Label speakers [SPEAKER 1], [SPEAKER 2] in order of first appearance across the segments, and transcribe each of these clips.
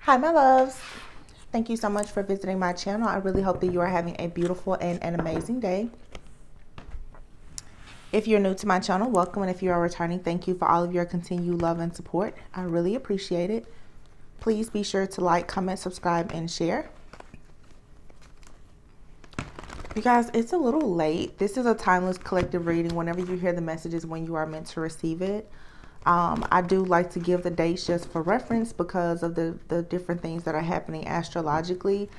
[SPEAKER 1] Hi, my loves. Thank you so much for visiting my channel. I really hope that you are having a beautiful and an amazing day. If you're new to my channel, welcome. And if you are returning, thank you for all of your continued love and support. I really appreciate it. Please be sure to like, comment, subscribe, and share. You guys, it's a little late. This is a timeless collective reading. Whenever you hear the messages, when you are meant to receive it. I do like to give the dates just for reference because of the different things that are happening astrologically.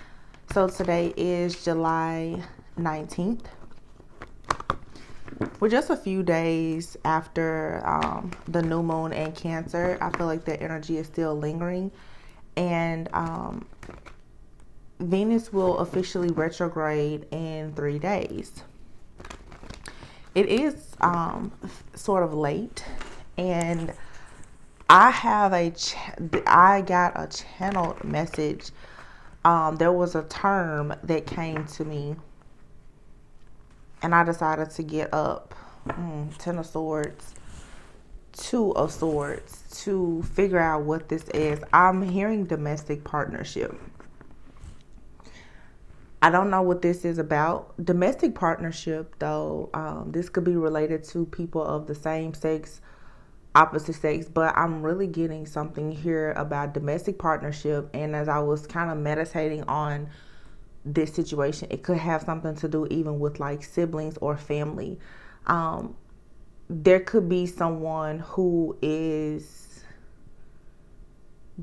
[SPEAKER 1] So today is July 19th. We're just a few days after the new moon and Cancer. I feel like the energy is still lingering. And Venus will officially retrograde in 3 days. It is sort of late. And I got a channeled message. There was a term that came to me, and I decided to get up. Ten of Swords, Two of Swords, to figure out what this is. I'm hearing domestic partnership. I don't know what this is about. Domestic partnership, though, this could be related to people of the same sex, opposite sex, but I'm really getting something here about domestic partnership. And as I was kind of meditating on this situation, it could have something to do even with like siblings or family. There could be someone who is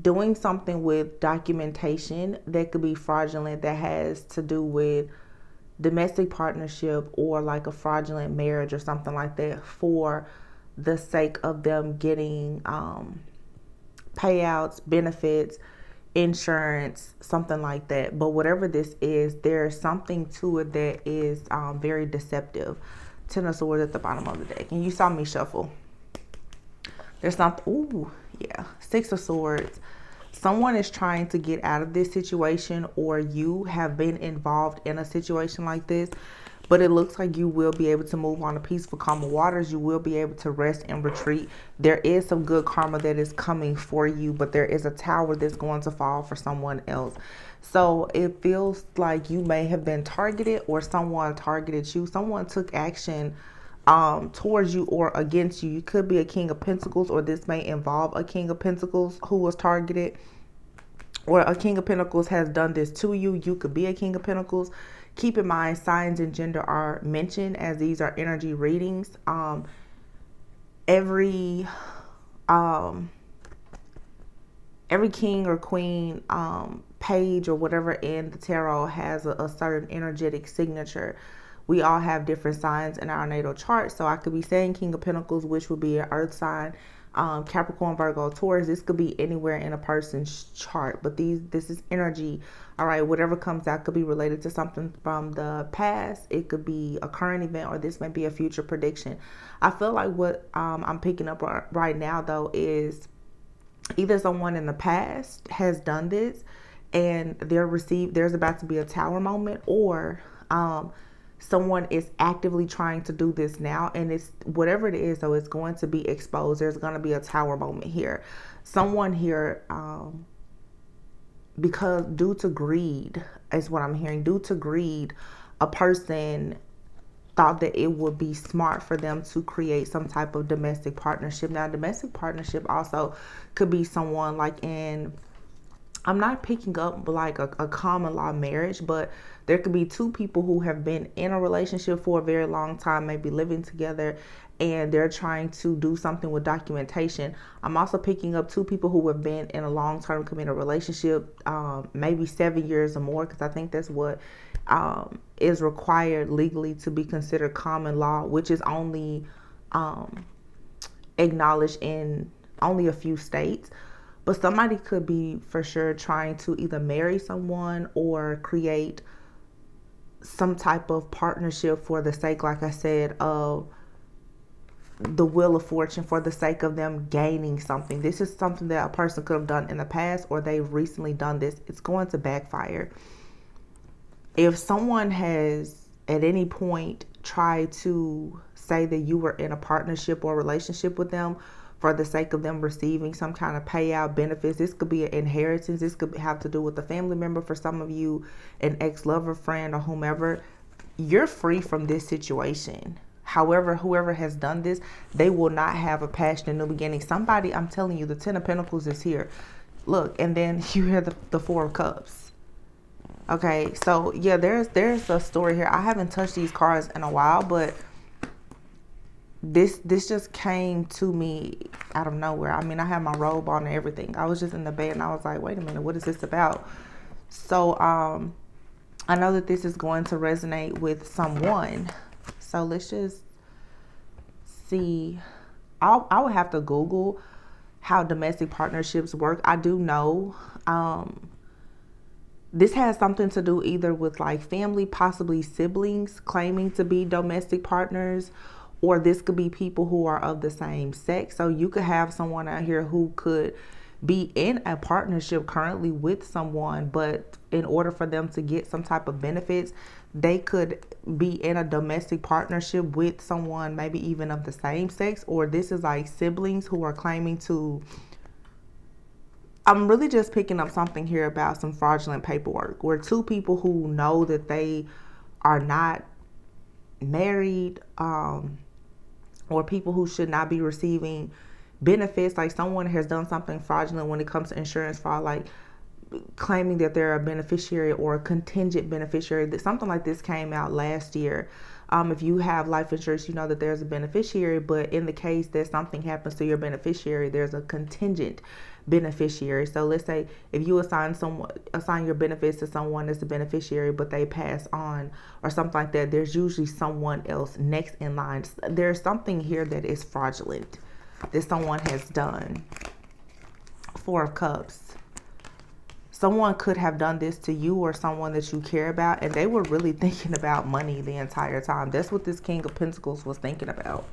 [SPEAKER 1] doing something with documentation that could be fraudulent, that has to do with domestic partnership or like a fraudulent marriage or something like that, for the sake of them getting payouts, benefits, insurance, something like that. But whatever this is, there's something to it that is very deceptive. Ten of Swords at the bottom of the deck. And you saw me shuffle. There's something. Ooh, yeah. Six of Swords. Someone is trying to get out of this situation, or you have been involved in a situation like this. But it looks like you will be able to move on to peaceful, calmer waters. You will be able to rest and retreat. There is some good karma that is coming for you, but there is a tower that's going to fall for someone else. So it feels like you may have been targeted, or someone targeted you. Someone took action towards you or against you. You could be a King of Pentacles, or this may involve a King of Pentacles who was targeted, or a King of Pentacles has done this to you. You could be a King of Pentacles. Keep in mind, signs and gender are mentioned, as these are energy readings. Every king or queen page or whatever in the tarot has a certain energetic signature. We all have different signs in our natal chart. So I could be saying King of Pentacles, which would be an earth sign. Capricorn, Virgo, Taurus. This could be anywhere in a person's chart, but this is energy. All right, whatever comes out could be related to something from the past. It could be a current event, or this may be a future prediction. I feel like what I'm picking up right now, though, is either someone in the past has done this and there's about to be a tower moment, or someone is actively trying to do this now, and it's whatever it is, though, it's going to be exposed. There's going to be a tower moment here. Someone here, because due to greed, is what I'm hearing. Due to greed, a person thought that it would be smart for them to create some type of domestic partnership. Now, domestic partnership also could be someone like I'm not picking up like a common law marriage, but there could be two people who have been in a relationship for a very long time, maybe living together, and they're trying to do something with documentation. I'm also picking up two people who have been in a long-term committed relationship, maybe 7 years or more, because I think that's what is required legally to be considered common law, which is only acknowledged in only a few states. But somebody could be for sure trying to either marry someone or create some type of partnership for the sake, like I said, of the wheel of fortune, for the sake of them gaining something. This is something that a person could have done in the past, or they've recently done this. It's going to backfire. If someone has at any point tried to say that you were in a partnership or relationship with them for the sake of them receiving some kind of payout, benefits. This could be an inheritance. This could have to do with a family member. For some of you, an ex-lover, friend, or whomever. You're free from this situation. However, whoever has done this, they will not have a passionate new beginning. Somebody, I'm telling you, the Ten of Pentacles is here. Look, and then you hear the Four of Cups. Okay, so yeah, there's a story here. I haven't touched these cards in a while, but this just came to me out of nowhere. I mean, I had my robe on and everything. I was just in the bed and I was like, wait a minute, what is this about? So I know that this is going to resonate with someone. So let's just see. I would have to Google how domestic partnerships work. I do know this has something to do either with like family, possibly siblings claiming to be domestic partners, or this could be people who are of the same sex. So you could have someone out here who could be in a partnership currently with someone, but in order for them to get some type of benefits, they could be in a domestic partnership with someone maybe even of the same sex, or this is like siblings who are claiming to... I'm really just picking up something here about some fraudulent paperwork where two people who know that they are not married, or people who should not be receiving benefits, like someone has done something fraudulent when it comes to insurance fraud, like claiming that they're a beneficiary or a contingent beneficiary. That something like this came out last year. If you have life insurance, you know that there's a beneficiary, but in the case that something happens to your beneficiary, there's a contingent beneficiary. So let's say if you assign your benefits to someone as a beneficiary, but they pass on or something like that, there's usually someone else next in line. There's something here that is fraudulent that someone has done. Four of Cups. Someone could have done this to you or someone that you care about, and they were really thinking about money the entire time. That's what this King of Pentacles was thinking about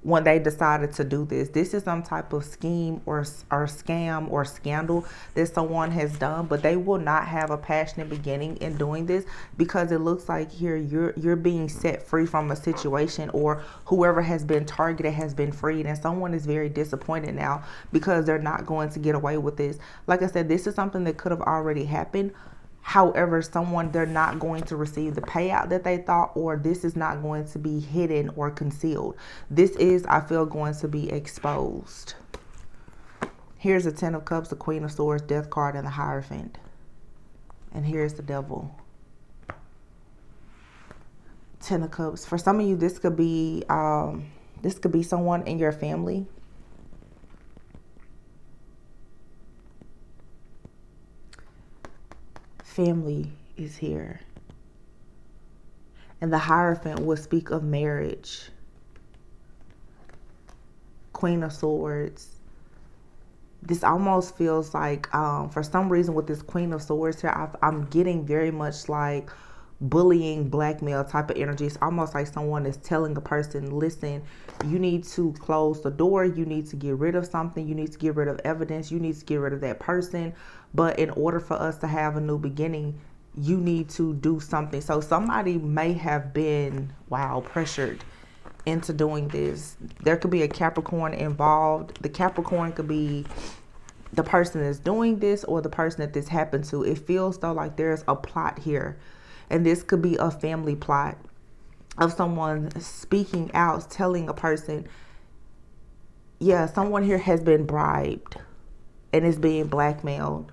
[SPEAKER 1] when they decided to do this. This is some type of scheme or scam or scandal that someone has done, but they will not have a passionate beginning in doing this, because it looks like here you're being set free from a situation, or whoever has been targeted has been freed, and someone is very disappointed now because they're not going to get away with this. Like I said, this is something that could have already happened. However, they're not going to receive the payout that they thought, or this is not going to be hidden or concealed. This is, I feel, going to be exposed. Here's the Ten of Cups, the Queen of Swords, Death card, and the Hierophant. And here's the Devil. Ten of Cups. For some of you, this could be someone in your family. Family is here. And the Hierophant will speak of marriage. Queen of Swords. This almost feels like, for some reason with this Queen of Swords here, I'm getting very much like bullying, blackmail type of energy. It's almost like someone is telling a person, listen, you need to close the door. You need to get rid of something. You need to get rid of evidence. You need to get rid of that person. But in order for us to have a new beginning, you need to do something. So somebody may have been, pressured into doing this. There could be a Capricorn involved. The Capricorn could be the person that's doing this or the person that this happened to. It feels though like there's a plot here. And this could be a family plot of someone speaking out, telling a person, yeah, someone here has been bribed and is being blackmailed.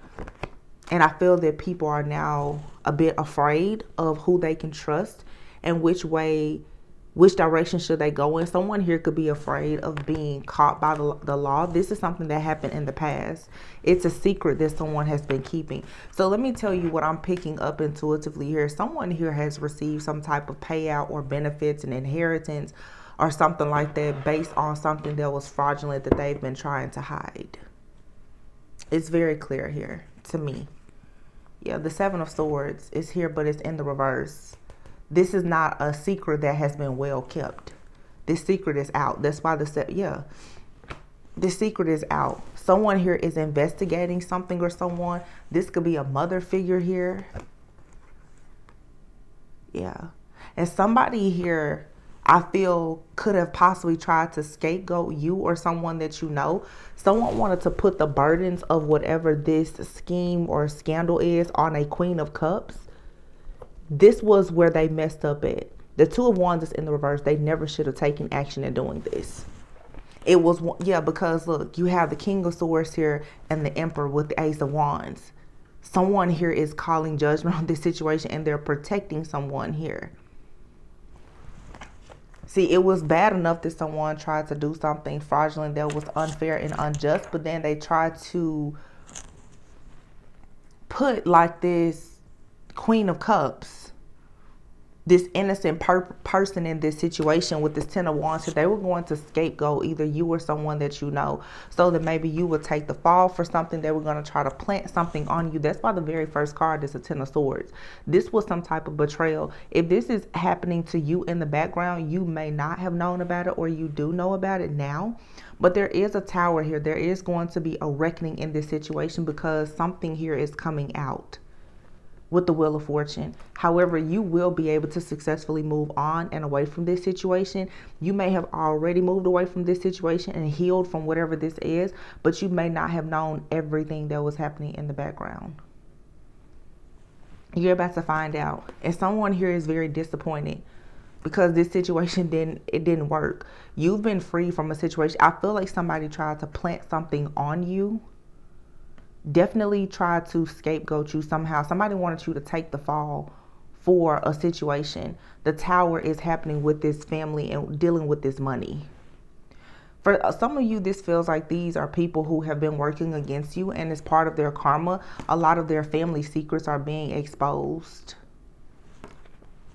[SPEAKER 1] And I feel that people are now a bit afraid of who they can trust and which direction should they go in. Someone here could be afraid of being caught by the law. This is something that happened in the past. It's a secret that someone has been keeping. So let me tell you what I'm picking up intuitively here. Someone here has received some type of payout or benefits and inheritance or something like that based on something that was fraudulent that they've been trying to hide. It's very clear here to me. Yeah, the Seven of Swords is here, but it's in the reverse. This is not a secret that has been well kept. This secret is out. That's why this secret is out. Someone here is investigating something or someone. This could be a mother figure here. Yeah. And somebody here I feel could have possibly tried to scapegoat you or someone that you know. Someone wanted to put the burdens of whatever this scheme or scandal is on a Queen of Cups. This was where they messed up at. The Two of Wands is in the reverse. They never should have taken action in doing this. It was, yeah, because look, you have the King of Swords here and the Emperor with the Ace of Wands. Someone here is calling judgment on this situation and they're protecting someone here. See, it was bad enough that someone tried to do something fraudulent that was unfair and unjust, but then they tried to put like this Queen of Cups, this innocent person in this situation with this Ten of Wands, so they were going to scapegoat either you or someone that you know, so that maybe you would take the fall for something. They were going to try to plant something on you. That's why the very first card is a Ten of Swords. This was some type of betrayal. If this is happening to you in the background, you may not have known about it, or you do know about it now. But there is a Tower here. There is going to be a reckoning in this situation because something here is coming out with the Wheel of Fortune. However, you will be able to successfully move on and away from this situation. You may have already moved away from this situation and healed from whatever this is, but you may not have known everything that was happening in the background. You're about to find out. And someone here is very disappointed because this situation didn't work. You've been free from a situation. I feel like somebody tried to plant something on you. Definitely tried to scapegoat you somehow. Somebody wanted you to take the fall for a situation. The Tower is happening with this family and dealing with this money. For some of you, this feels like these are people who have been working against you, and as part of their karma, a lot of their family secrets are being exposed.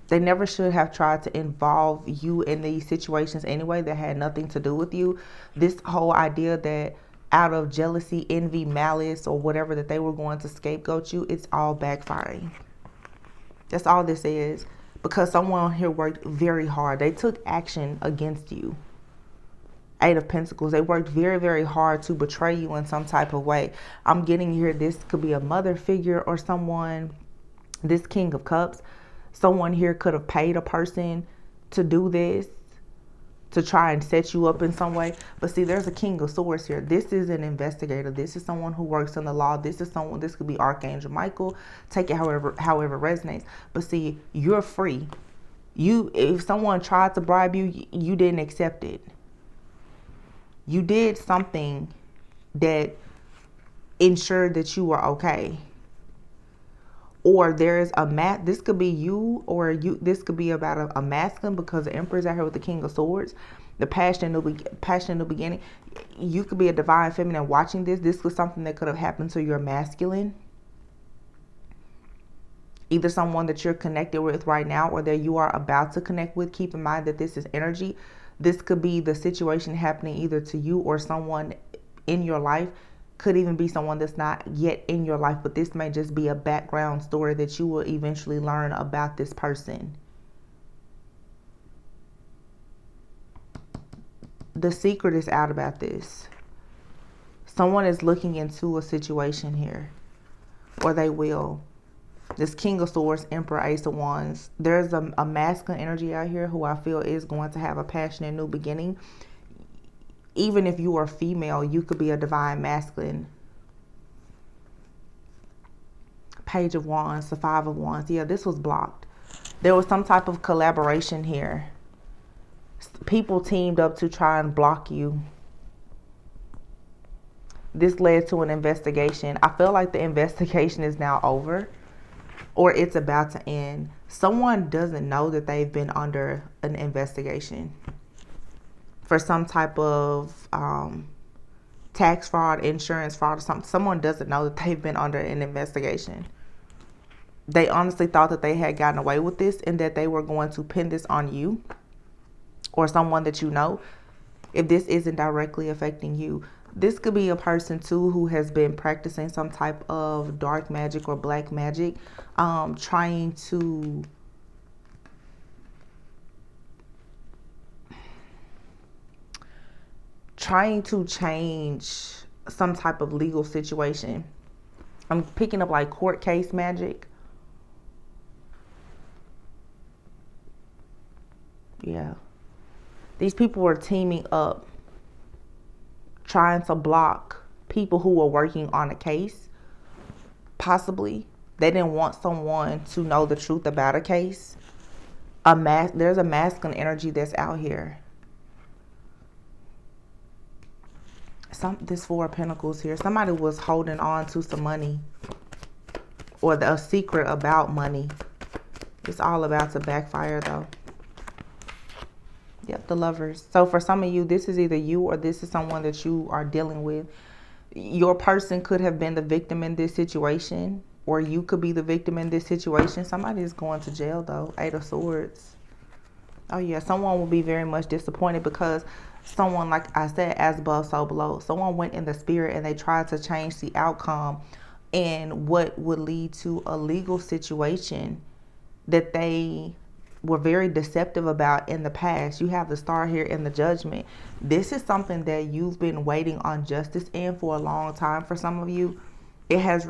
[SPEAKER 1] They never should have tried to involve you in these situations anyway that had nothing to do with you. This whole idea that out of jealousy, envy, malice, or whatever that they were going to scapegoat you, it's all backfiring. That's all this is. Because someone here worked very hard. They took action against you. Eight of Pentacles. They worked very, very hard to betray you in some type of way. I'm getting here, this could be a mother figure or someone. This King of Cups. Someone here could have paid a person to do this, to try and set you up in some way. But see, there's a King of Swords here. This is an investigator. This is someone who works in the law. This is someone, this could be Archangel Michael. Take it however resonates. But see, you're free. If someone tried to bribe you, you didn't accept it. You did something that ensured that you were okay. Or there's this could be you, or this could be about a masculine, because the Emperor's out here with the King of Swords. The passion, new beginning. You could be a divine feminine watching this. This was something that could have happened to your masculine. Either someone that you're connected with right now, or that you are about to connect with. Keep in mind that this is energy. This could be the situation happening either to you or someone in your life. Could even be someone that's not yet in your life, but this may just be a background story that you will eventually learn about this person. The secret is out about this. Someone is looking into a situation here, or they will. This King of Swords, Emperor, Ace of Wands. There's a masculine energy out here who I feel is going to have a passionate new beginning. Even if you are female, you could be a divine masculine. Page of Wands, the Five of Wands. Yeah, this was blocked. There was some type of collaboration here. People teamed up to try and block you. This led to an investigation. I feel like the investigation is now over, or it's about to end. Someone doesn't know that they've been under an investigation for some type of tax fraud, insurance fraud, or something. Someone doesn't know that they've been under an investigation. They honestly thought that they had gotten away with this and that they were going to pin this on you or someone that you know. If this isn't directly affecting you, this could be a person too who has been practicing some type of dark magic or black magic, trying to change some type of legal situation. I'm picking up like court case magic. Yeah. These people were teaming up, trying to block people who were working on a case. Possibly. They didn't want someone to know the truth about a case. There's a masculine energy that's out here. This Four of Pentacles here. Somebody was holding on to some money, or a secret about money. It's all about to backfire though. Yep, the Lovers. So for some of you, this is either you or this is someone that you are dealing with. Your person could have been the victim in this situation, or you could be the victim in this situation. Somebody is going to jail though. Eight of Swords. Oh yeah, someone will be very much disappointed because someone, like I said, as above, so below. Someone went in the spirit and they tried to change the outcome and what would lead to a legal situation that they were very deceptive about in the past. You have the Star here in the Judgment. This is something that you've been waiting on justice in for a long time. For some of you, it has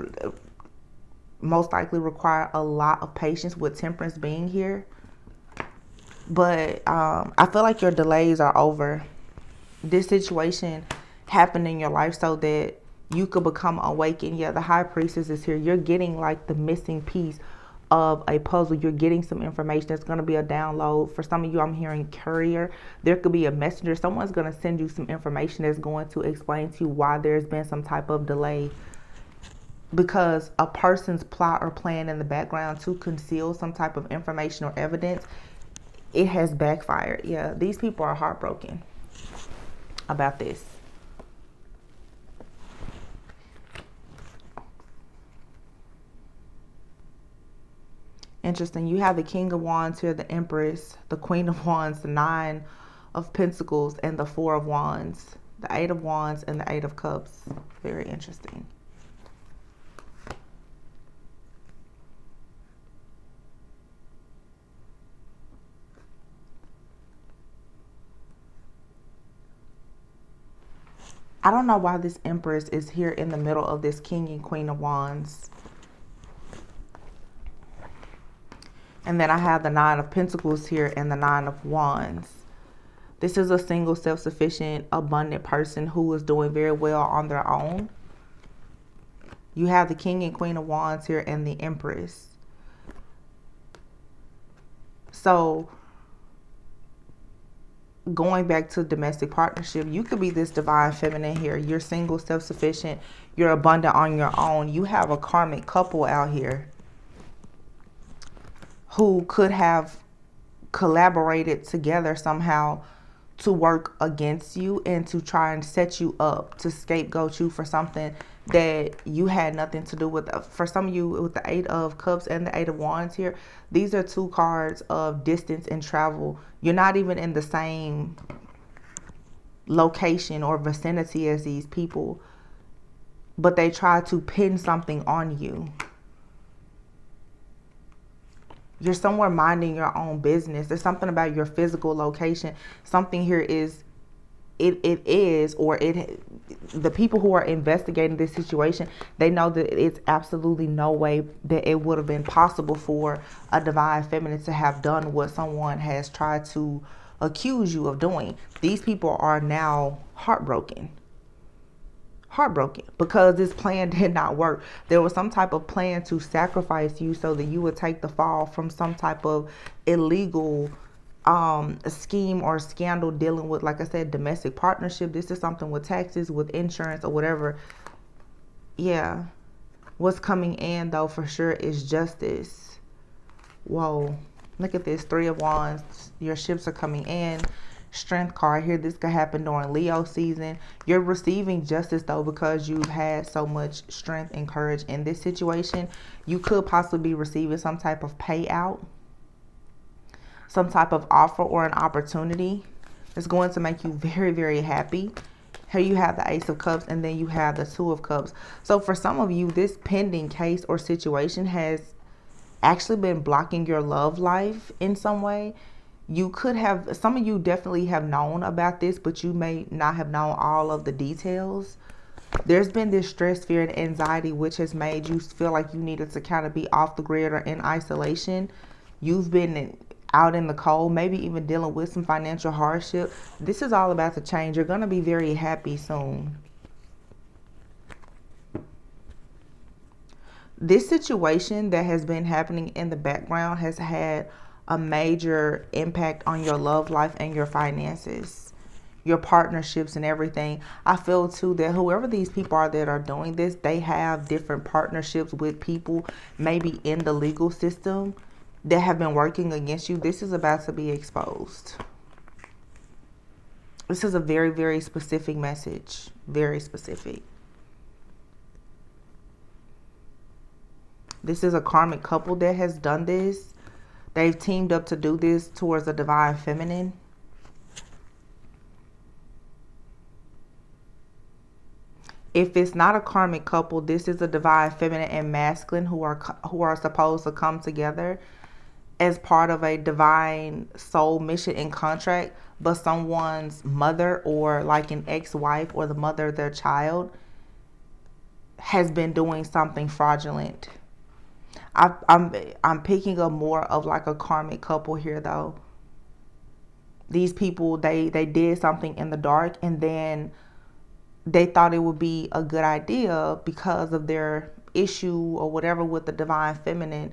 [SPEAKER 1] most likely required a lot of patience, with Temperance being here. But I feel like your delays are over. This situation happened in your life so that you could become awakened. Yeah, the High Priestess is here. You're getting like the missing piece of a puzzle. You're getting some information. There's going to be a download. For some of you, I'm hearing courier. There could be a messenger. Someone's going to send you some information that's going to explain to you why there's been some type of delay. Because a person's plot or plan in the background to conceal some type of information or evidence, it has backfired. Yeah, these people are heartbroken about this. Interesting. You have the King of Wands here, the Empress, the Queen of Wands, the Nine of Pentacles, and the Four of Wands, the Eight of Wands, and the Eight of Cups. Very interesting. I don't know why this Empress is here in the middle of this King and Queen of Wands. And then I have the Nine of Pentacles here and the Nine of Wands. This is a single, self-sufficient, abundant person who is doing very well on their own. You have the King and Queen of Wands here and the Empress. So going back to domestic partnership, you could be this divine feminine here. You're single, self-sufficient. You're abundant on your own. You have a karmic couple out here who could have collaborated together somehow to work against you and to try and set you up, to scapegoat you for something that you had nothing to do with. For some of you, with the Eight of Cups and the Eight of Wands here, these are two cards of distance and travel. You're not even in the same location or vicinity as these people, but they try to pin something on you. You're somewhere minding your own business. There's something about your physical location. Something here is, the people who are investigating this situation, they know that it's absolutely no way that it would have been possible for a divine feminine to have done what someone has tried to accuse you of doing. These people are now heartbroken because this plan did not work. There was some type of plan to sacrifice you so that you would take the fall from some type of illegal scheme or scandal dealing with, like I said, domestic partnership. This is something with taxes, with insurance, or whatever. Yeah. What's coming in though for sure is justice. Whoa. Look at this. Three of Wands. Your ships are coming in. Strength card here. This could happen during Leo season. You're receiving justice though because you've had so much strength and courage in this situation. You could possibly be receiving some type of payout, some type of offer or an opportunity that's going to make you very, very happy. Here you have the Ace of Cups and then you have the Two of Cups. So for some of you, this pending case or situation has actually been blocking your love life in some way. You could have, some of you definitely have known about this, but you may not have known all of the details. There's been this stress, fear, and anxiety, which has made you feel like you needed to kind of be off the grid or in isolation. You've been out in the cold, maybe even dealing with some financial hardship. This is all about to change. You're going to be very happy soon. This situation that has been happening in the background has had a major impact on your love life and your finances, your partnerships and everything. I feel too that whoever these people are that are doing this, they have different partnerships with people, maybe in the legal system, that have been working against you. This is about to be exposed. This is a very, very specific message. Very specific. This is a karmic couple that has done this. They've teamed up to do this towards a divine feminine. If it's not a karmic couple, this is a divine feminine and masculine who are supposed to come together as part of a divine soul mission and contract, but someone's mother or like an ex-wife or the mother of their child has been doing something fraudulent. I'm picking up more of like a karmic couple here though. These people, they did something in the dark, and then they thought it would be a good idea because of their issue or whatever with the divine feminine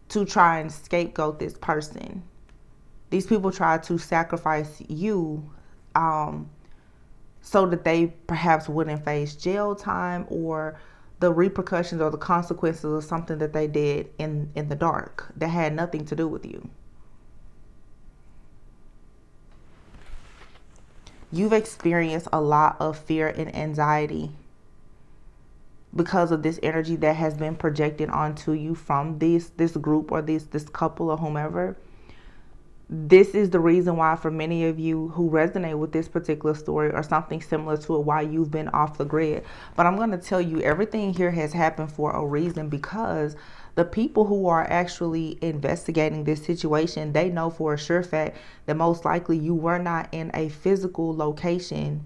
[SPEAKER 1] to try and scapegoat this person. These people try to sacrifice you so that they perhaps wouldn't face jail time or the repercussions or the consequences of something that they did in the dark that had nothing to do with you. You've experienced a lot of fear and anxiety because of this energy that has been projected onto you from this group or this couple or whomever. This is the reason why for many of you who resonate with this particular story or something similar to it, why you've been off the grid. But I'm going to tell you, everything here has happened for a reason, because the people who are actually investigating this situation, they know for a sure fact that most likely you were not in a physical location,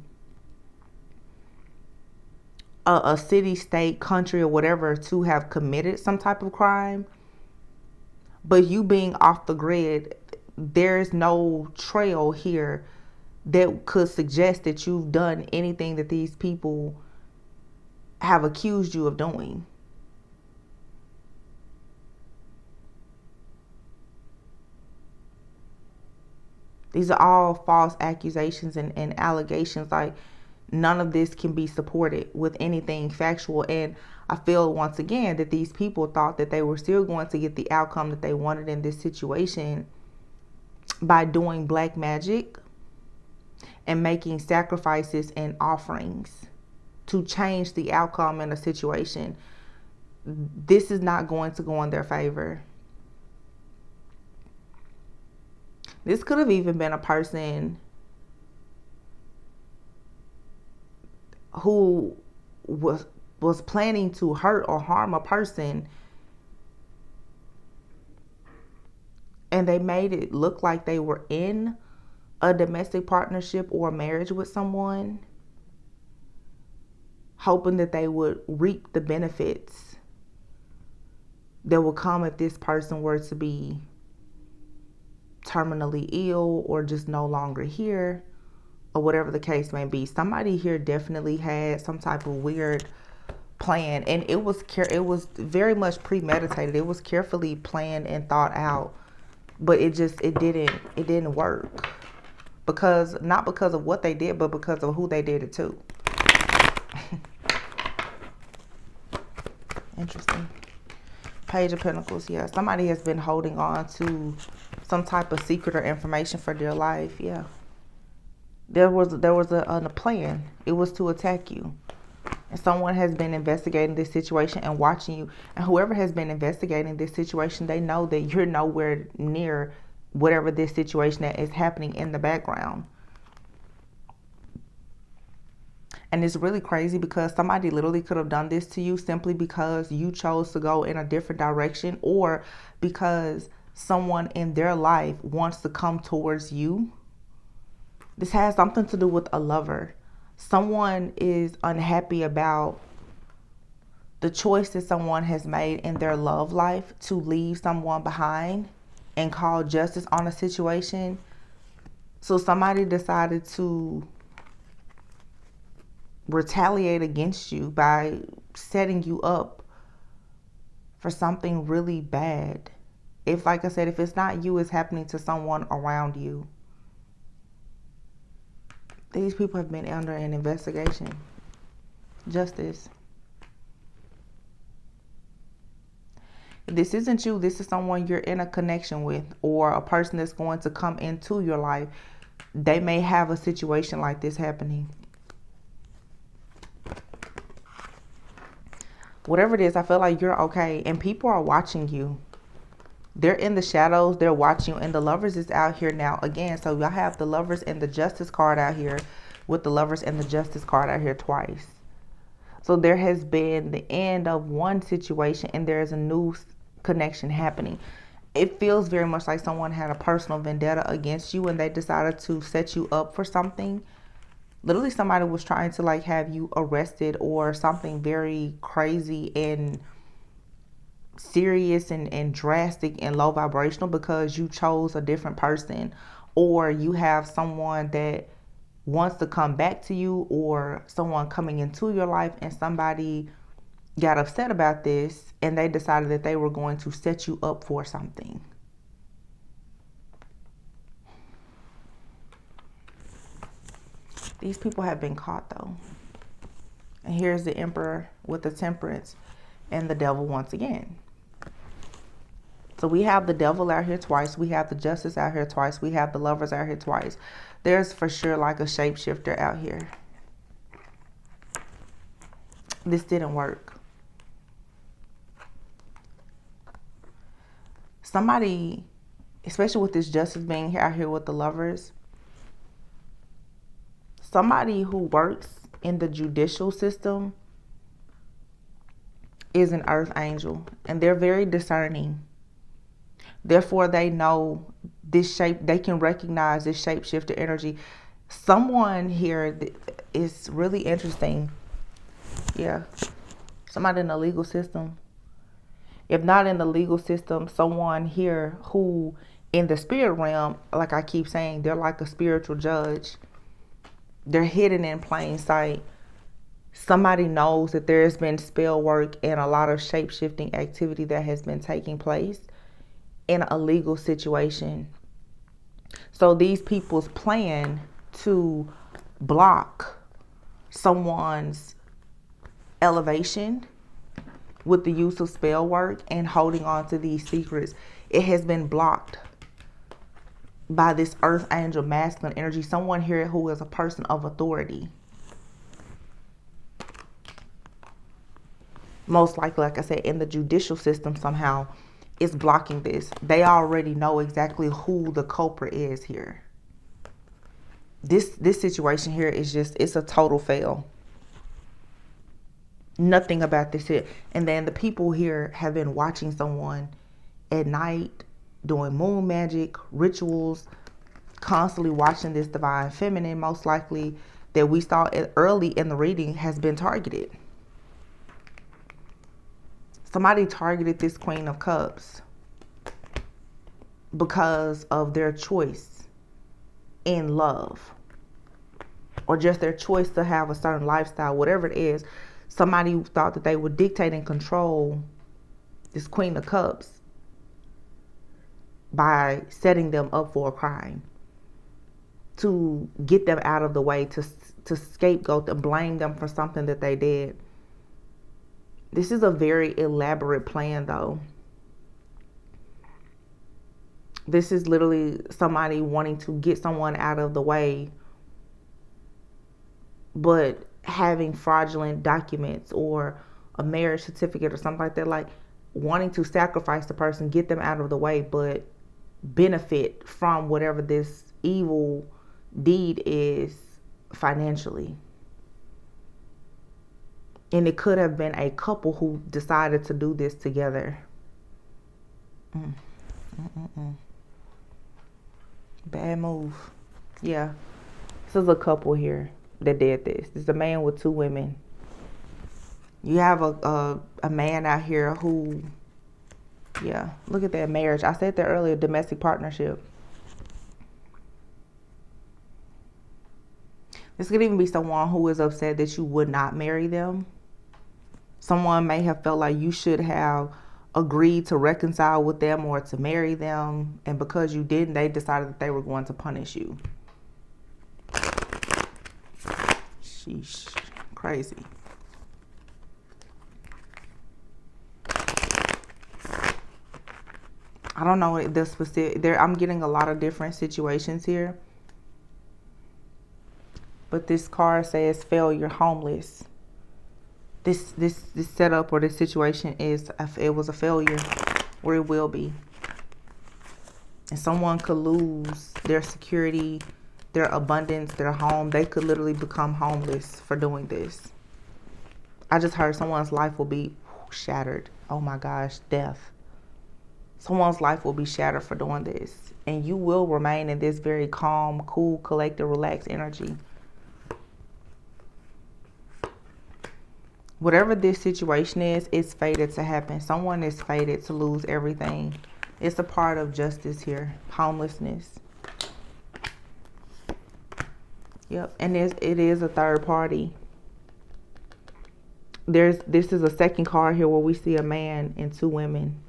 [SPEAKER 1] a city, state, country, or whatever, to have committed some type of crime. But you being off the grid, there's no trail here that could suggest that you've done anything that these people have accused you of doing. These are all false accusations and allegations. Like, none of this can be supported with anything factual. And I feel once again that these people thought that they were still going to get the outcome that they wanted in this situation by doing black magic and making sacrifices and offerings to change the outcome in a situation. This is not going to go in their favor. This could have even been a person who was planning to hurt or harm a person, and they made it look like they were in a domestic partnership or a marriage with someone, hoping that they would reap the benefits that will come if this person were to be terminally ill or just no longer here, or whatever the case may be. Somebody here definitely had some type of weird plan, and it was very much premeditated. It was carefully planned and thought out, but it didn't work, because not because of what they did, but because of who they did it to. Interesting. Page of Pentacles. Yeah, somebody has been holding on to some type of secret or information for their life. Yeah, there was a plan. It was to attack you, and someone has been investigating this situation and watching you. And whoever has been investigating this situation, they know that you're nowhere near whatever this situation that is happening in the background. And it's really crazy because somebody literally could have done this to you simply because you chose to go in a different direction, or because someone in their life wants to come towards you. This has something to do with a lover. Someone is unhappy about the choice that someone has made in their love life to leave someone behind. and call justice on a situation. So somebody decided to retaliate against you by setting you up for something really bad. If, like I said, if it's not you, it's happening to someone around you. These people have been under an investigation. Justice. If this isn't you, this is someone you're in a connection with, or a person that's going to come into your life. They may have a situation like this happening. Whatever it is, I feel like you're okay, and people are watching you. They're in the shadows, they're watching you, and the Lovers is out here now again. So y'all have the Lovers and the Justice card out here, with the Lovers and the Justice card out here twice. So there has been the end of one situation, and there is a new connection happening. It feels very much like someone had a personal vendetta against you, and they decided to set you up for something. Literally, somebody was trying to like have you arrested, or something very crazy and serious and drastic and low vibrational, because you chose a different person, or you have someone that wants to come back to you, or someone coming into your life, and somebody got upset about this and they decided that they were going to set you up for something. These people have been caught though. And here's the Emperor with the Temperance and the Devil once again. So we have the Devil out here twice. We have the Justice out here twice. We have the Lovers out here twice. There's for sure like a shapeshifter out here. This didn't work. Somebody, especially with this Justice being out here with the Lovers, somebody who works in the judicial system is an earth angel, and they're very discerning. Therefore, they know this shape, they can recognize this shapeshifter energy. Someone here is really interesting. Yeah. Somebody in the legal system. If not in the legal system, someone here who in the spirit realm, like I keep saying, they're like a spiritual judge. They're hidden in plain sight. Somebody knows that there's been spell work and a lot of shape-shifting activity that has been taking place in a legal situation. So these people's plan to block someone's elevation with the use of spell work and holding on to these secrets, it has been blocked by this earth angel masculine energy. Someone here who is a person of authority. Most likely, like I said, in the judicial system somehow is blocking this. They already know exactly who the culprit is here. This situation here is just, it's a total fail. Nothing about this here. And then the people here have been watching someone at night doing moon magic, rituals, constantly watching this divine feminine, most likely, that we saw early in the reading has been targeted. Somebody targeted this Queen of Cups because of their choice in love, or just their choice to have a certain lifestyle, whatever it is. Somebody thought that they would dictate and control this Queen of Cups by setting them up for a crime, to get them out of the way, to scapegoat them, blame them for something that they did. This is a very elaborate plan, though. This is literally somebody wanting to get someone out of the way, but having fraudulent documents or a marriage certificate or something like that, like wanting to sacrifice the person, get them out of the way, but benefit from whatever this evil deed is financially. And it could have been a couple who decided to do this together. Bad move. Yeah. This is a couple here that did this. This is a man with two women. You have a man out here who Yeah, look at that marriage. I said that earlier, domestic partnership. This could even be someone who is upset that you would not marry them. Someone may have felt like you should have agreed to reconcile with them or to marry them. And because you didn't, they decided that they were going to punish you. Sheesh. Crazy. I don't know the specific. I'm getting a lot of different situations here. But this card says failure, homeless. This setup or this situation it was a failure, or it will be. And someone could lose their security, their abundance, their home. They could literally become homeless for doing this. I just heard someone's life will be shattered. Oh my gosh, death. Someone's life will be shattered for doing this. And you will remain in this very calm, cool, collected, relaxed energy. Whatever this situation is, it's fated to happen. Someone is fated to lose everything. It's a part of justice here. Homelessness. Yep. And it is a third party. This is a second card here where we see a man and two women.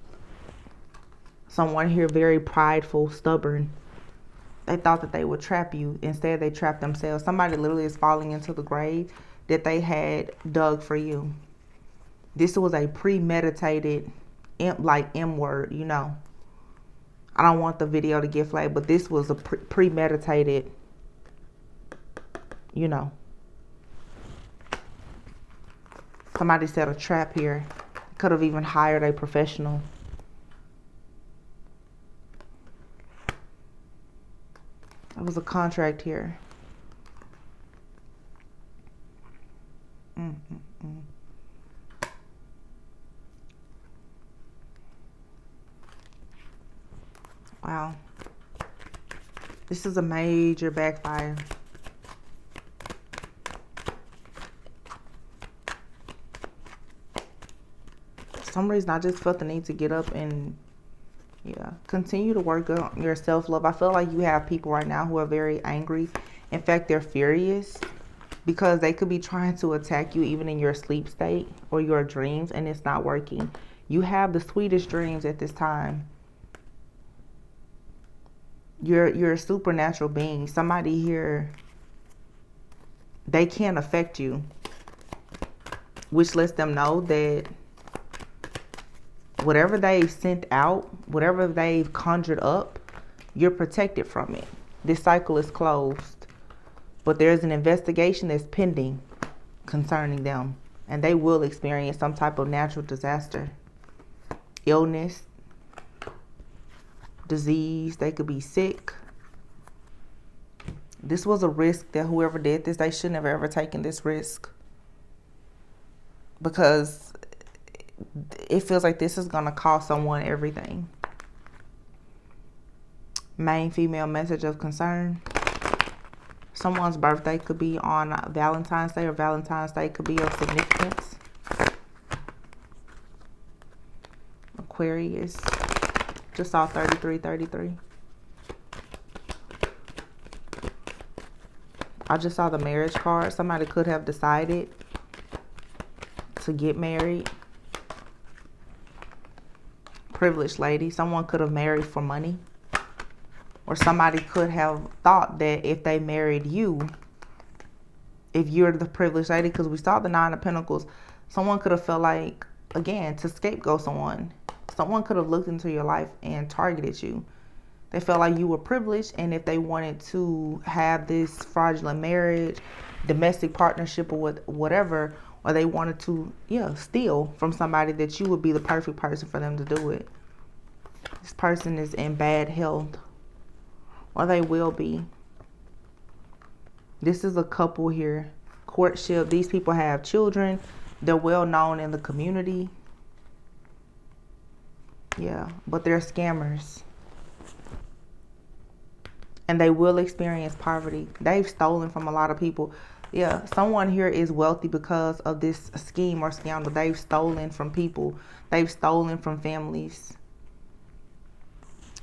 [SPEAKER 1] Someone here very prideful, stubborn. They thought that they would trap you. Instead, they trapped themselves. Somebody literally is falling into the grave that they had dug for you. This was a premeditated, M word, you know. I don't want the video to get flagged, but this was a premeditated, you know. Somebody set a trap here. Could have even hired a professional. There was a contract here. Wow. This is a major backfire. For some reason, I just felt the need to get up and continue to work on your self-love. I feel like you have people right now who are very angry. In fact, they're furious because they could be trying to attack you even in your sleep state or your dreams, and it's not working. You have the sweetest dreams at this time. You're a supernatural being. Somebody here, they can't affect you, which lets them know that whatever they've sent out, whatever they've conjured up, you're protected from it. This cycle is closed. But there's an investigation that's pending concerning them. And they will experience some type of natural disaster. Illness. Disease. They could be sick. This was a risk that whoever did this, they shouldn't have ever taken this risk. Because it feels like this is going to cost someone everything. Main female message of concern. Someone's birthday could be on Valentine's Day, or Valentine's Day could be of significance. Aquarius. Just saw 3333. I just saw the marriage card. Somebody could have decided to get married. Privileged lady. Someone could have married for money. Or somebody could have thought that if they married you, if you're the privileged lady, because we saw the Nine of Pentacles, someone could have felt like, again, to scapegoat someone. Someone could have looked into your life and targeted you. They felt like you were privileged, and if they wanted to have this fraudulent marriage, domestic partnership, or whatever, or they wanted to, steal from somebody, that you would be the perfect person for them to do it. This person is in bad health. Or they will be. This is a couple here. Courtship. These people have children. They're well known in the community. Yeah, but they're scammers. And they will experience poverty. They've stolen from a lot of people. Yeah, someone here is wealthy because of this scheme or scandal. They've stolen from people. They've stolen from families.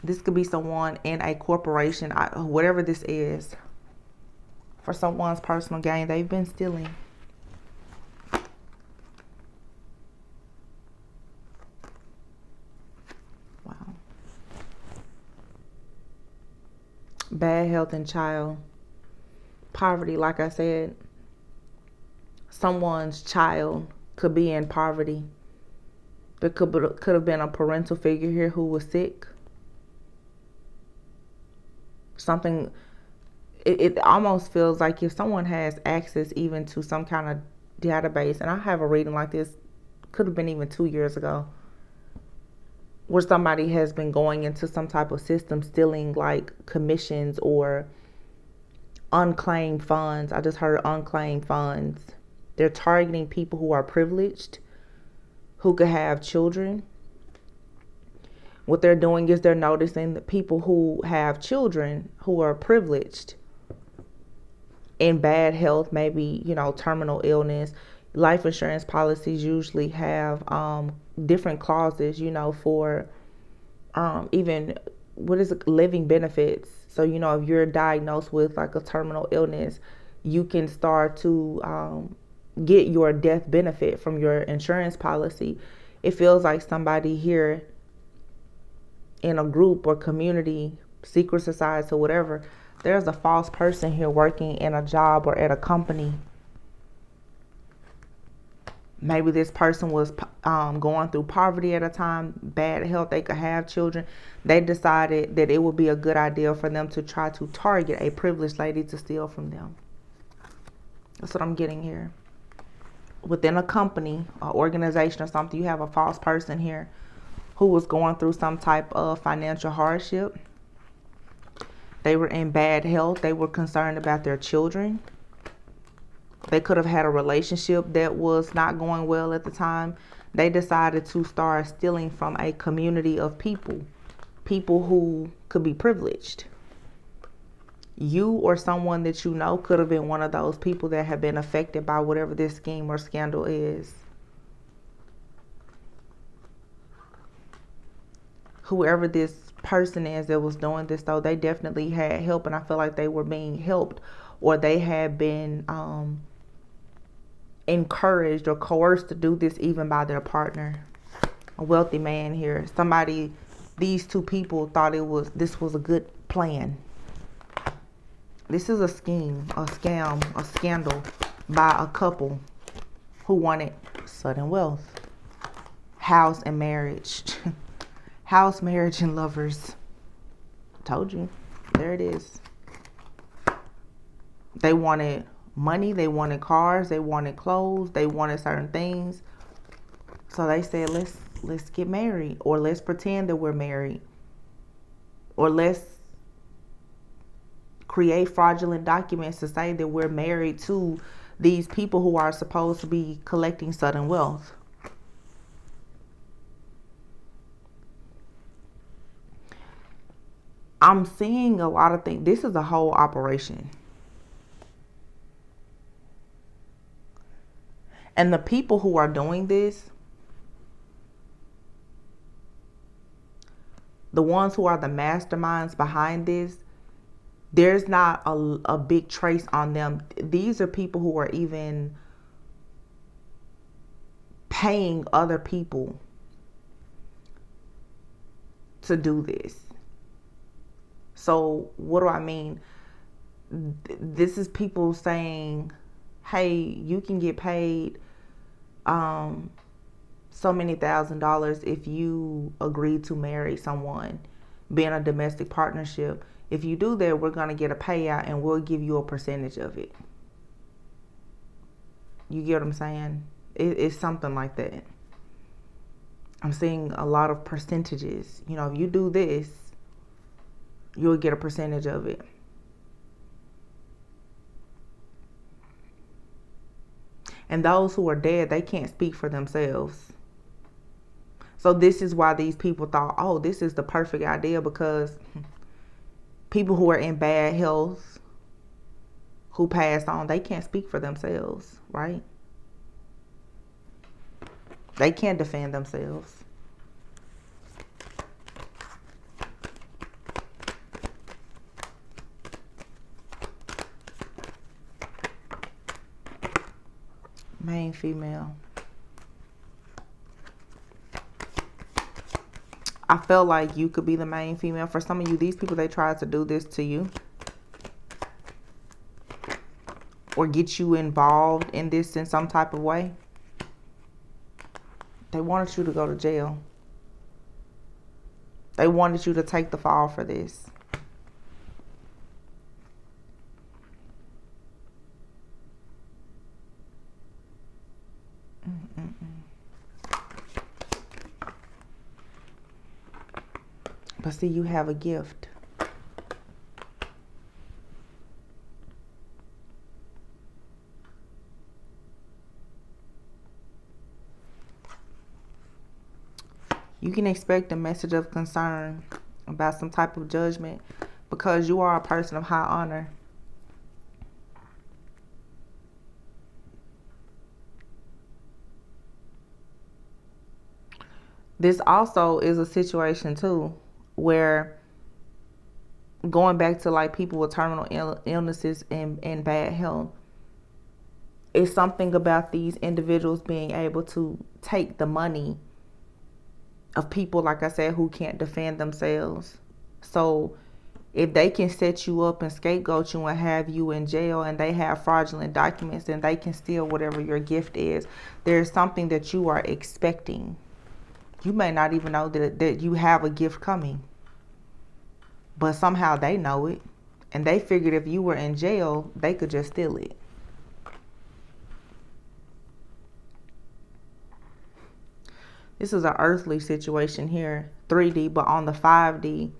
[SPEAKER 1] This could be someone in a corporation, whatever this is, for someone's personal gain. They've been stealing. Wow. Bad health and child poverty. Like I said, someone's child could be in poverty. There could have been a parental figure here who was sick. Something, it almost feels like if someone has access even to some kind of database, and I have a reading like this, could have been even 2 years ago, where somebody has been going into some type of system stealing like commissions or unclaimed funds. I just heard unclaimed funds. They're targeting people who are privileged, who could have children. What they're doing is they're noticing that people who have children who are privileged, in bad health, maybe, terminal illness. Life insurance policies usually have different clauses, for even, what is it, living benefits. So, if you're diagnosed with like a terminal illness, you can start to get your death benefit from your insurance policy. It feels like somebody here in a group or community, secret society or whatever, there's a false person here working in a job or at a company. Maybe this person was going through poverty at a time, bad health, they could have children. They decided that it would be a good idea for them to try to target a privileged lady to steal from them. That's what I'm getting here. Within a company, or organization or something, you have a false person here who was going through some type of financial hardship. They were in bad health. They were concerned about their children. They could have had a relationship that was not going well at the time. They decided to start stealing from a community of people who could be privileged. You or someone that you know could have been one of those people that have been affected by whatever this scheme or scandal is. Whoever this person is that was doing this, though, they definitely had help, and I feel like they were being helped, or they had been encouraged or coerced to do this even by their partner, a wealthy man here. These two people thought this was a good plan. This is a scheme, a scam, a scandal by a couple who wanted sudden wealth, house and marriage. House, marriage, and lovers. Told you. There it is. They wanted money. They wanted cars. They wanted clothes. They wanted certain things. So they said, let's get married. Or let's pretend that we're married. Or let's create fraudulent documents to say that we're married to these people who are supposed to be collecting sudden wealth. I'm seeing a lot of things. This is a whole operation. And the people who are doing this, the ones who are the masterminds behind this, there's not a big trace on them. These are people who are even paying other people to do this. So what do I mean? This is people saying, hey, you can get paid so many $1,000s if you agree to marry someone, be in a domestic partnership. If you do that, we're going to get a payout and we'll give you a percentage of it. You get what I'm saying? It's something like that. I'm seeing a lot of percentages. If you do this, you'll get a percentage of it. And those who are dead, they can't speak for themselves. So this is why these people thought, oh, this is the perfect idea, because people who are in bad health, who passed on, they can't speak for themselves, right? They can't defend themselves. female. I feel like you could be the main female. For some of you, these people, they tried to do this to you. Or get you involved in this in some type of way. They wanted you to go to jail. They wanted you to take the fall for this. But see, you have a gift. You can expect a message of concern about some type of judgment because you are a person of high honor. This also is a situation too where, going back to like people with terminal illnesses and bad health, it's something about these individuals being able to take the money of people, like I said, who can't defend themselves. So if they can set you up and scapegoat you and have you in jail, and they have fraudulent documents, and they can steal whatever your gift is, there's something that you are expecting. You may not even know that you have a gift coming. But somehow they know it. And they figured if you were in jail, they could just steal it. This is an earthly situation here, 3D, but on the 5D,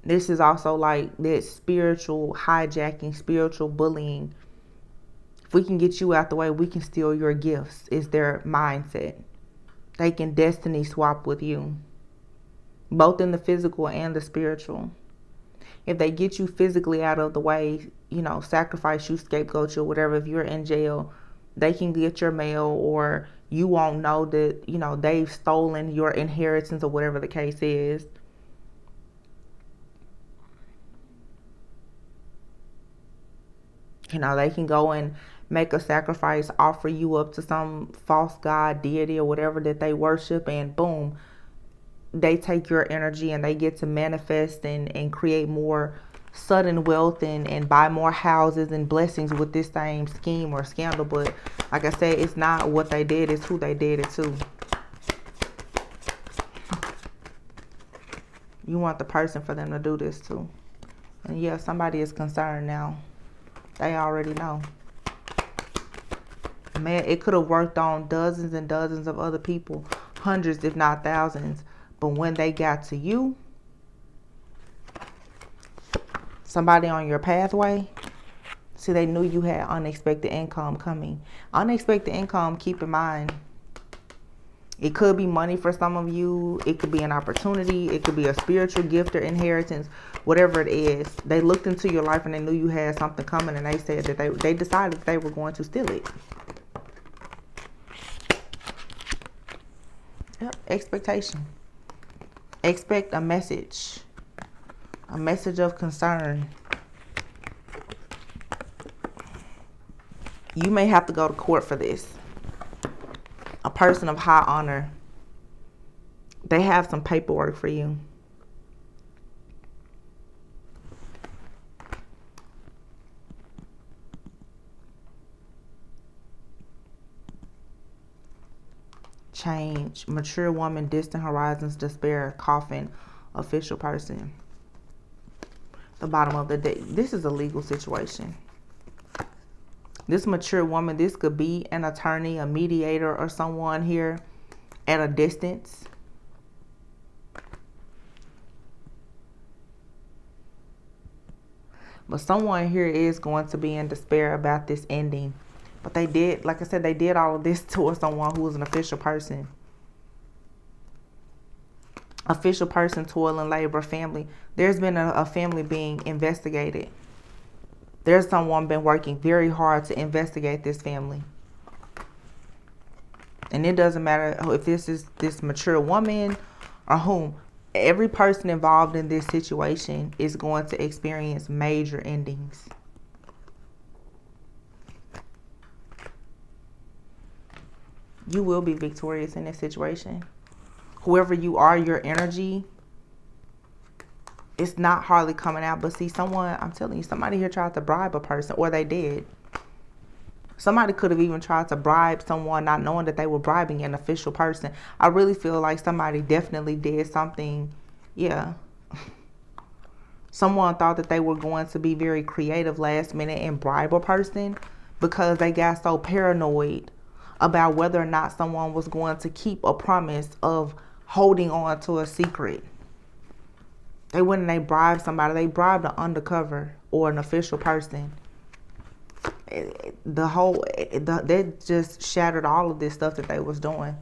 [SPEAKER 1] this is also like that spiritual hijacking, spiritual bullying. If we can get you out the way, we can steal your gifts, is their mindset. They can destiny swap with you, both in the physical and the spiritual. If they get you physically out of the way, sacrifice you, scapegoat you, whatever, if you're in jail, they can get your mail, or you won't know that, they've stolen your inheritance or whatever the case is. They can go and make a sacrifice, offer you up to some false god, deity, or whatever that they worship, and boom, they take your energy and they get to manifest and create more sudden wealth and buy more houses and blessings with this same scheme or scandal. But like I said, it's not what they did, it's who they did it to. You want the person for them to do this to. And yeah, somebody is concerned now. They already know. Man, it could have worked on dozens and dozens of other people, hundreds if not thousands. But when they got to you, somebody on your pathway, see, they knew you had unexpected income coming. Unexpected income, keep in mind, it could be money for some of you. It could be an opportunity. It could be a spiritual gift or inheritance, whatever it is. They looked into your life and they knew you had something coming, and they said that they decided that they were going to steal it. Yep, expectation. Expect a message of concern. You may have to go to court for this. A person of high honor, they have some paperwork for you. Change, mature woman, distant horizons, despair, coffin, official person. The bottom of the deck. This is a legal situation. This mature woman, this could be an attorney, a mediator, or someone here at a distance. But someone here is going to be in despair about this ending. But they did, like I said, they did all of this to someone who was an official person. Official person, toil and labor, family. There's been a family being investigated. There's someone been working very hard to investigate this family. And it doesn't matter if this is this mature woman or whom. Every person involved in this situation is going to experience major endings. You will be victorious in this situation. Whoever you are, your energy, it's not hardly coming out. But see, someone, I'm telling you, somebody here tried to bribe a person, or they did. Somebody could have even tried to bribe someone not knowing that they were bribing an official person. I really feel like somebody definitely did something. Yeah. Someone thought that they were going to be very creative last minute and bribe a person because they got so paranoid about whether or not someone was going to keep a promise of holding on to a secret. They went and they bribed somebody. They bribed an undercover or an official person. They just shattered all of this stuff that they was doing.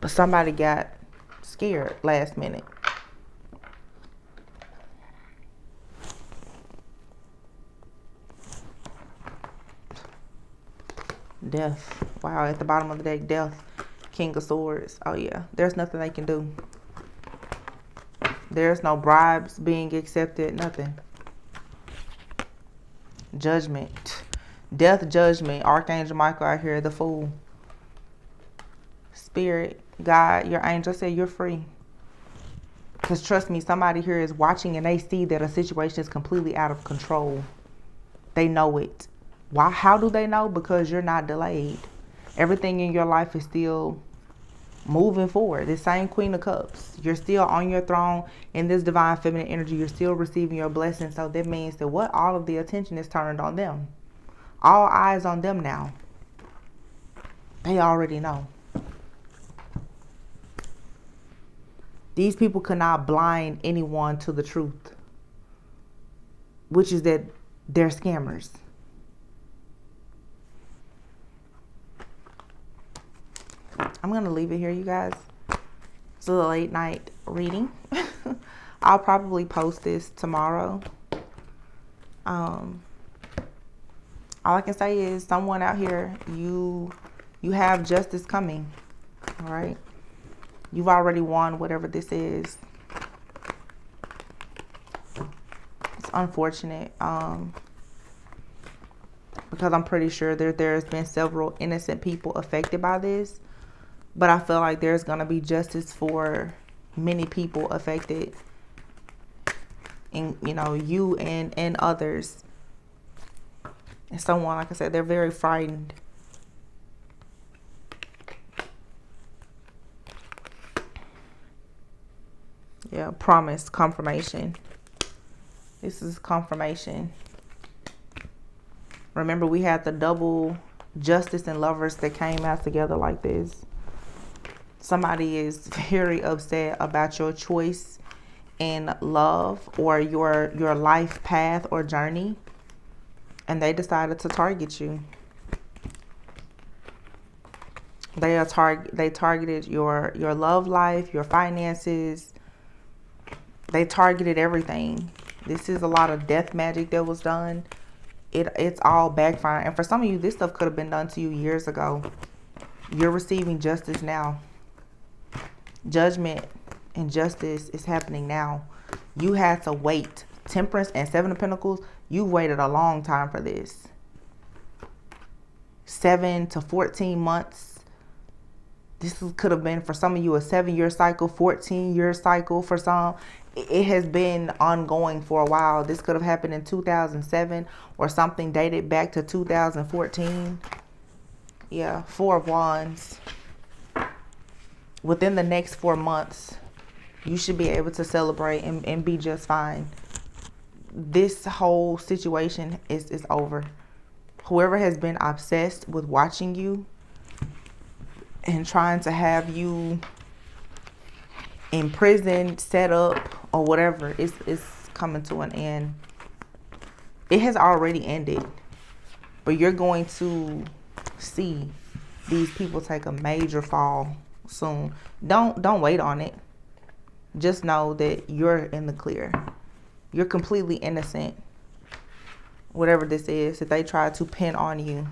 [SPEAKER 1] But somebody got scared last minute. Death. Wow, at the bottom of the deck, death. King of Swords. Oh yeah, there's nothing they can do. There's no bribes being accepted, nothing. Judgment. Death, judgment. Archangel Michael out here, the Fool. Spirit, God, your angel said you're free. Because trust me, somebody here is watching and they see that a situation is completely out of control. They know it. Why? How do they know? Because you're not delayed. Everything in your life is still moving forward. The same Queen of Cups. You're still on your throne in this divine feminine energy. You're still receiving your blessings. So that means that what? All of the attention is turned on them. All eyes on them now. They already know. These people cannot blind anyone to the truth, which is that they're scammers. I'm going to leave it here, you guys. It's a late night reading. I'll probably post this tomorrow. All I can say is someone out here, you have justice coming. All right. You've already won whatever this is. It's unfortunate. Because I'm pretty sure there's been several innocent people affected by this. But I feel like there's going to be justice for many people affected. And, you and others. And someone, like I said, they're very frightened. Yeah, promise, confirmation. This is confirmation. Remember, we had the double justice and lovers that came out together like this. Somebody is very upset about your choice in love or your life path or journey. And they decided to target you. They targeted your love life, your finances. They targeted everything. This is a lot of death magic that was done. It's all backfiring. And for some of you, this stuff could have been done to you years ago. You're receiving justice now. Judgment and justice is happening now. You had to wait. Temperance and Seven of Pentacles, you waited a long time for this. 7 to 14 months. This could have been for some of you a 7-year cycle, 14-year cycle for some. It has been ongoing for a while. This could have happened in 2007 or something dated back to 2014. Yeah, 4 of Wands. Within the next 4 months, you should be able to celebrate and be just fine. This whole situation is over. Whoever has been obsessed with watching you and trying to have you imprisoned, set up, or whatever, it's coming to an end. It has already ended. But you're going to see these people take a major fall soon. Don't wait on it. Just know that you're in the clear. You're completely innocent. Whatever this is that they try to pin on you.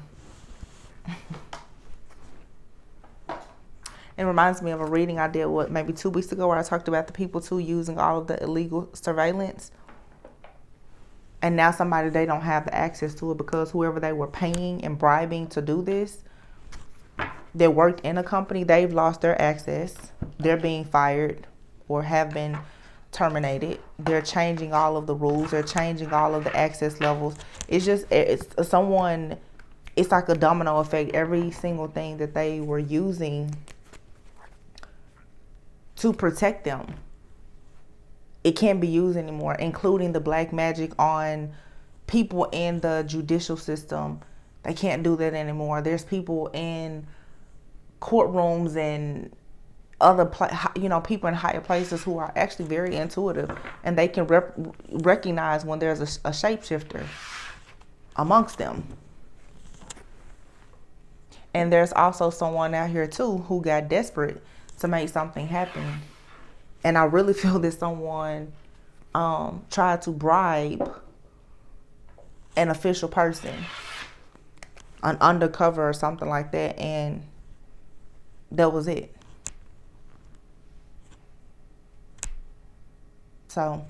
[SPEAKER 1] It reminds me of a reading I did, maybe 2 weeks ago, where I talked about the people too using all of the illegal surveillance. And now somebody, they don't have the access to it because whoever they were paying and bribing to do this, that worked in a company, they've lost their access. They're being fired or have been terminated. They're changing all of the rules. They're changing all of the access levels. It's someone, it's like a domino effect. Every single thing that they were using to protect them, it can't be used anymore, including the black magic on people in the judicial system. They can't do that anymore. There's people in courtrooms and other people in higher places who are actually very intuitive, and they can recognize when there's a shapeshifter amongst them. And there's also someone out here too who got desperate to make something happen. And I really feel that someone tried to bribe an official person, an undercover or something like that, and that was it. So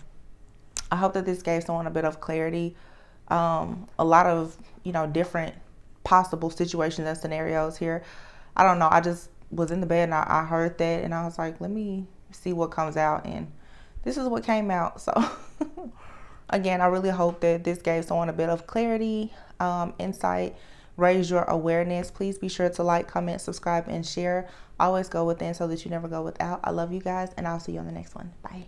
[SPEAKER 1] I hope that this gave someone a bit of clarity. A lot of, different possible situations and scenarios here. I don't know. I just was in the bed and I heard that and I was like, let me see what comes out. And this is what came out. So again, I really hope that this gave someone a bit of clarity, insight, raise your awareness. Please be sure to like, comment, subscribe, and share. Always go within so that you never go without. I love you guys, and I'll see you on the next one. Bye.